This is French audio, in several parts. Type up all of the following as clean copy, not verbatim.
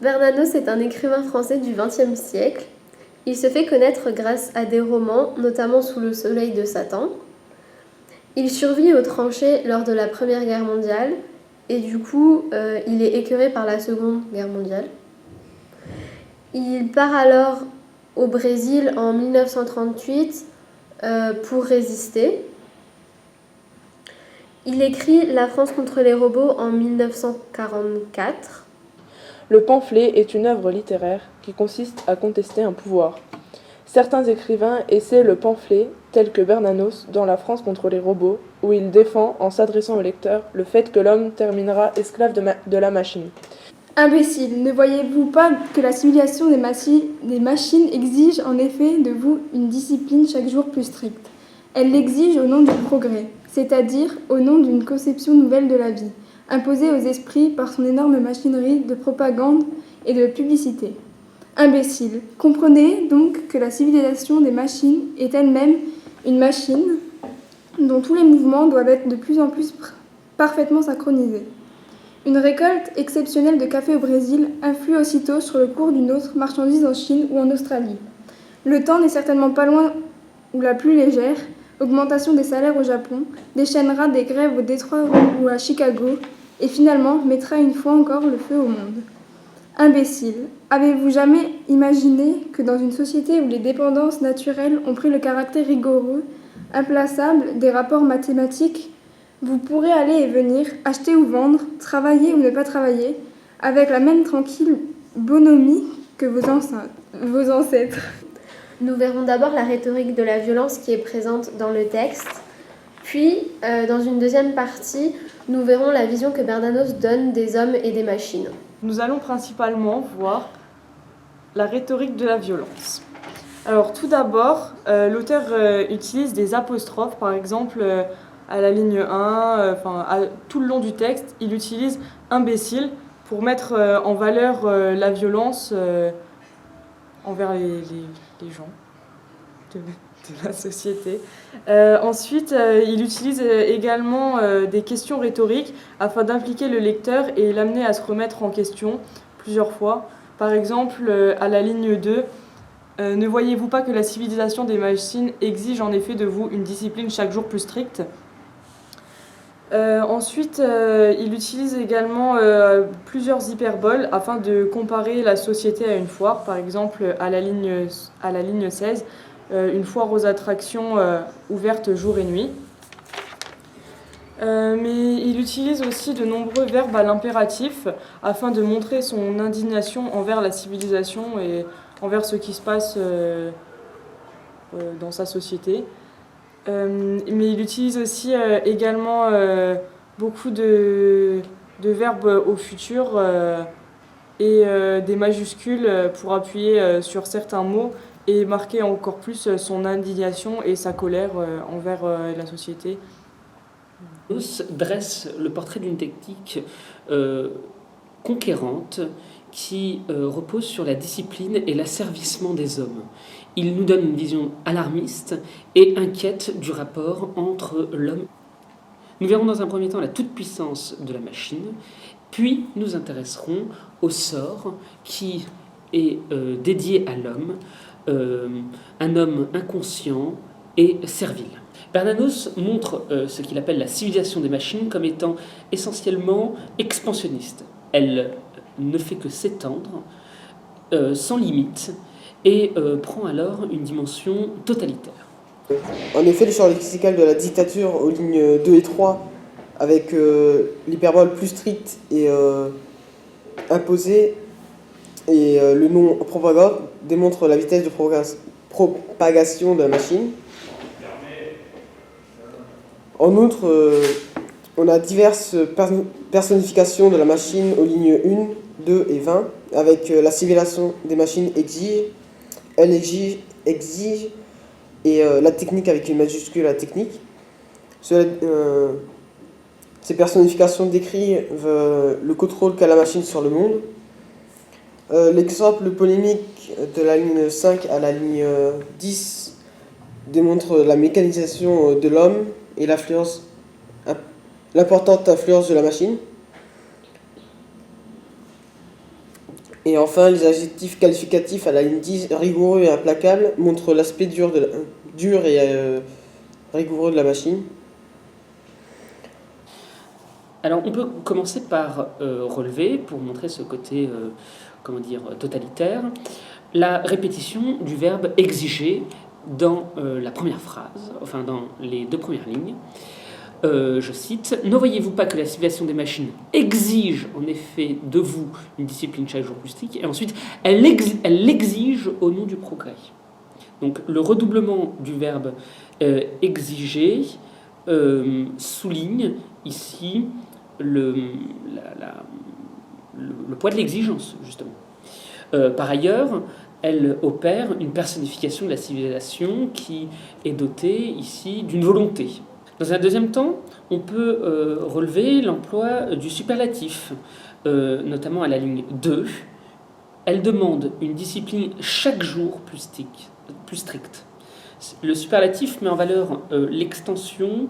Bernanos est un écrivain français du XXe siècle. Il se fait connaître grâce à des romans, notamment Sous le soleil de Satan. Il survit aux tranchées lors de la Première Guerre mondiale et du coup, il est écœuré par la Seconde Guerre mondiale. Il part alors au Brésil en 1938 pour résister. Il écrit La France contre les robots en 1944. Le pamphlet est une œuvre littéraire qui consiste à contester un pouvoir. Certains écrivains essaient le pamphlet, tel que Bernanos dans La France contre les robots, où il défend, en s'adressant au lecteur, le fait que l'homme terminera esclave de la machine. Imbécile, ne voyez-vous pas que la civilisation des machines exige en effet de vous une discipline chaque jour plus stricte? Elle l'exige au nom du progrès, c'est-à-dire au nom d'une conception nouvelle de la vie, imposée aux esprits par son énorme machinerie de propagande et de publicité. Imbécile, comprenez donc que la civilisation des machines est elle-même une machine dont tous les mouvements doivent être de plus en plus parfaitement synchronisés. Une récolte exceptionnelle de café au Brésil influe aussitôt sur le cours d'une autre marchandise en Chine ou en Australie. Le temps n'est certainement pas loin où la plus légère augmentation des salaires au Japon déchaînera des grèves au Détroit ou à Chicago et finalement mettra une fois encore le feu au monde. Imbécile, avez-vous jamais imaginé que dans une société où les dépendances naturelles ont pris le caractère rigoureux, implaçable des rapports mathématiques, vous pourrez aller et venir, acheter ou vendre, travailler ou ne pas travailler, avec la même tranquille bonhomie que vos ancêtres. Nous verrons d'abord la rhétorique de la violence qui est présente dans le texte, puis dans une deuxième partie, nous verrons la vision que Bernanos donne des hommes et des machines. Nous allons principalement voir la rhétorique de la violence. Alors tout d'abord, l'auteur utilise des apostrophes, par exemple à la ligne 1, tout le long du texte, il utilise imbécile pour mettre en valeur la violence envers les gens de la société. Ensuite, il utilise également des questions rhétoriques afin d'impliquer le lecteur et l'amener à se remettre en question plusieurs fois. Par exemple, à la ligne 2, ne voyez-vous pas que la civilisation des machines exige en effet de vous une discipline chaque jour plus stricte ? Ensuite, il utilise également plusieurs hyperboles afin de comparer la société à une foire. Par exemple, à la ligne 16, une foire aux attractions ouverte jour et nuit. Mais il utilise aussi de nombreux verbes à l'impératif afin de montrer son indignation envers la civilisation et envers ce qui se passe dans sa société. Mais il utilise aussi également beaucoup de verbes au futur et des majuscules pour appuyer sur certains mots et marquer encore plus son indignation et sa colère envers la société. Dresse le portrait d'une technique conquérante qui repose sur la discipline et l'asservissement des hommes. Il nous donne une vision alarmiste et inquiète du rapport entre l'homme. Nous verrons dans un premier temps la toute-puissance de la machine, puis nous intéresserons au sort qui est dédié à l'homme, un homme inconscient et servile. Bernanos montre ce qu'il appelle la civilisation des machines comme étant essentiellement expansionniste. Elle ne fait que s'étendre sans limite et prend alors une dimension totalitaire. En effet, le champ lexical de la dictature aux lignes 2 et 3, avec l'hyperbole plus stricte et imposée, et le nom propagande, démontre la vitesse de propagation de la machine. En outre, on a diverses personnifications de la machine aux lignes 1, 2 et 20, avec la civilisation des machines exige, elle exige, et la technique avec une majuscule, la technique. Ces personnifications décrivent le contrôle qu'a la machine sur le monde. L'exemple polémique de la ligne 5 à la ligne 10 démontre la mécanisation de l'homme et l'importante influence de la machine. Et enfin, les adjectifs qualificatifs à la ligne 10, rigoureux et implacable, montrent l'aspect dur et rigoureux de la machine. Alors on peut commencer par relever, pour montrer ce côté totalitaire, la répétition du verbe exiger dans la première phrase, enfin dans les 2 premières lignes. Je cite, « Ne voyez-vous pas que la civilisation des machines exige en effet de vous une discipline chaque jour plus stricte ?» Et ensuite, elle l'exige au nom du progrès. Donc le redoublement du verbe exiger souligne ici le poids de l'exigence, justement. Par ailleurs, elle opère une personnification de la civilisation qui est dotée ici d'une volonté. Dans un deuxième temps, on peut relever l'emploi du superlatif, notamment à la ligne 2. Elle demande une discipline chaque jour plus stricte. Le superlatif met en valeur l'extension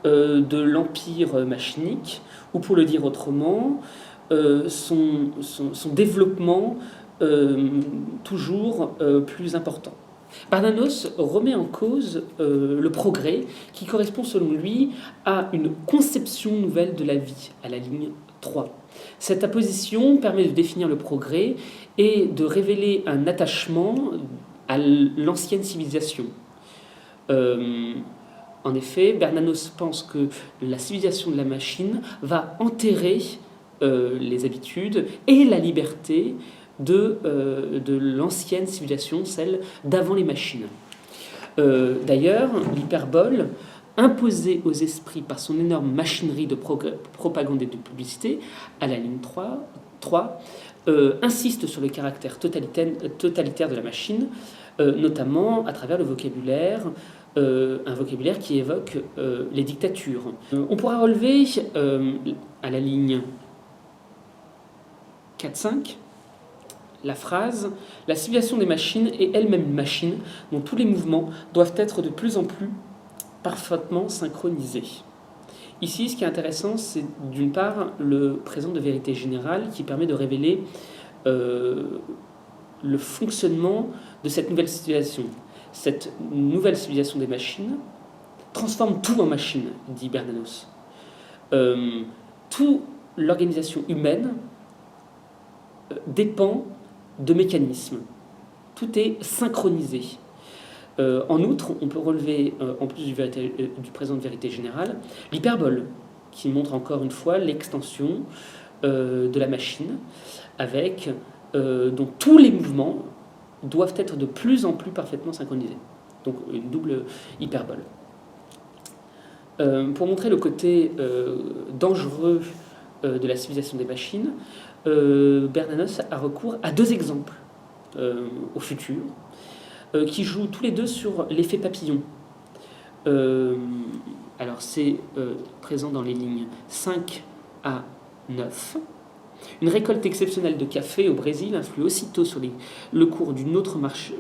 de l'empire machinique, ou pour le dire autrement, son développement toujours plus important. Bernanos remet en cause le progrès qui correspond selon lui à une conception nouvelle de la vie, à la ligne 3. Cette apposition permet de définir le progrès et de révéler un attachement à l'ancienne civilisation. En effet, Bernanos pense que la civilisation de la machine va enterrer les habitudes et la liberté de l'ancienne civilisation, celle d'avant les machines. D'ailleurs, l'hyperbole, imposée aux esprits par son énorme machinerie de propagande et de publicité, à la ligne 3 insiste sur le caractère totalitaire de la machine, notamment à travers le vocabulaire, un vocabulaire qui évoque les dictatures. On pourra relever à la ligne 4-5 la phrase « La civilisation des machines est elle-même une machine dont tous les mouvements doivent être de plus en plus parfaitement synchronisés ». Ici, ce qui est intéressant, c'est d'une part le présent de vérité générale qui permet de révéler le fonctionnement de cette nouvelle civilisation. Cette nouvelle civilisation des machines transforme tout en machine, dit Bernanos. Toute l'organisation humaine dépend de mécanismes. Tout est synchronisé. En outre, on peut relever, en plus du présent de vérité générale, l'hyperbole, qui montre encore une fois l'extension de la machine, avec dont tous les mouvements doivent être de plus en plus parfaitement synchronisés. Donc une double hyperbole. Pour montrer le côté dangereux de la civilisation des machines, Bernanos a recours à 2 exemples au futur, qui jouent tous les 2 sur l'effet papillon. Alors c'est présent dans les lignes 5 à 9. Une récolte exceptionnelle de café au Brésil influe aussitôt sur le cours d'une autre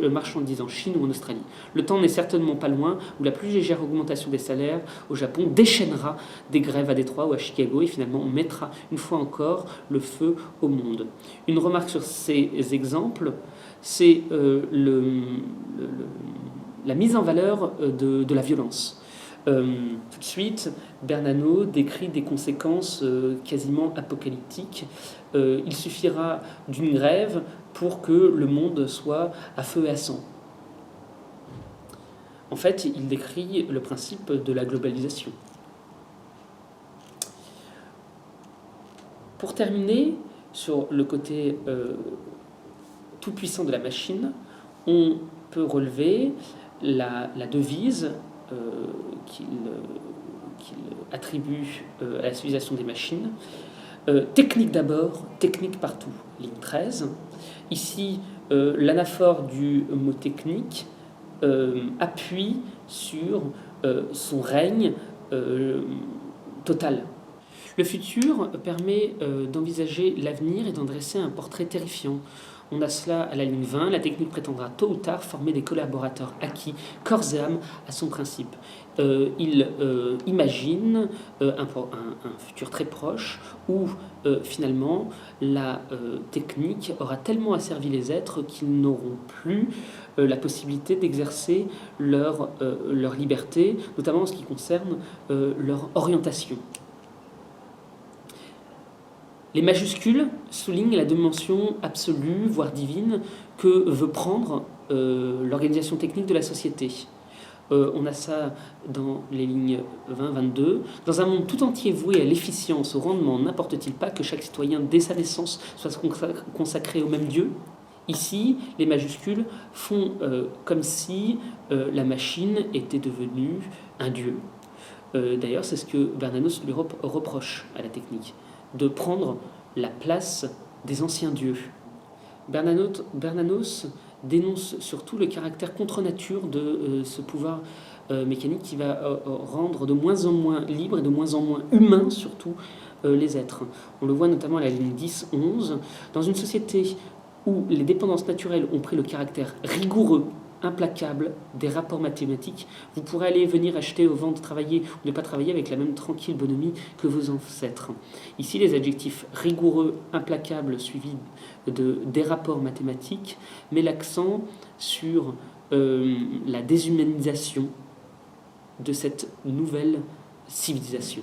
marchandise en Chine ou en Australie. Le temps n'est certainement pas loin où la plus légère augmentation des salaires au Japon déchaînera des grèves à Détroit ou à Chicago et finalement on mettra une fois encore le feu au monde. Une remarque sur ces exemples, c'est la mise en valeur de la violence. Tout de suite, Bernanos décrit des conséquences quasiment apocalyptiques. Il suffira d'une grève pour que le monde soit à feu et à sang. En fait, il décrit le principe de la globalisation. Pour terminer, sur le côté tout-puissant de la machine, on peut relever la devise qu'il attribue à la civilisation des machines. Technique d'abord, technique partout. Ligne 13. Ici, l'anaphore du mot technique appuie sur son règne total. Le futur permet d'envisager l'avenir et d'en dresser un portrait terrifiant. On a cela à la ligne 20. La technique prétendra tôt ou tard former des collaborateurs acquis corps et âme à son principe. Il imagine un futur très proche où finalement la technique aura tellement asservi les êtres qu'ils n'auront plus la possibilité d'exercer leur liberté, notamment en ce qui concerne leur orientation. Les majuscules soulignent la dimension absolue, voire divine, que veut prendre l'organisation technique de la société. On a ça dans les lignes 20-22. Dans un monde tout entier voué à l'efficience, au rendement, n'importe-t-il pas que chaque citoyen, dès sa naissance, soit consacré au même Dieu ? Ici, les majuscules font comme si la machine était devenue un Dieu. D'ailleurs, c'est ce que Bernanos lui reproche à la technique, de prendre la place des anciens dieux. Bernanos dénonce surtout le caractère contre-nature de ce pouvoir mécanique qui va rendre de moins en moins libre et de moins en moins humain surtout les êtres. On le voit notamment à la ligne 10-11. Dans une société où les dépendances naturelles ont pris le caractère rigoureux, implacable des rapports mathématiques, vous pourrez aller venir acheter, vendre, travailler ou ne pas travailler avec la même tranquille bonhomie que vos ancêtres. Ici, les adjectifs rigoureux, implacable, suivis des rapports mathématiques, met l'accent sur la déshumanisation de cette nouvelle civilisation.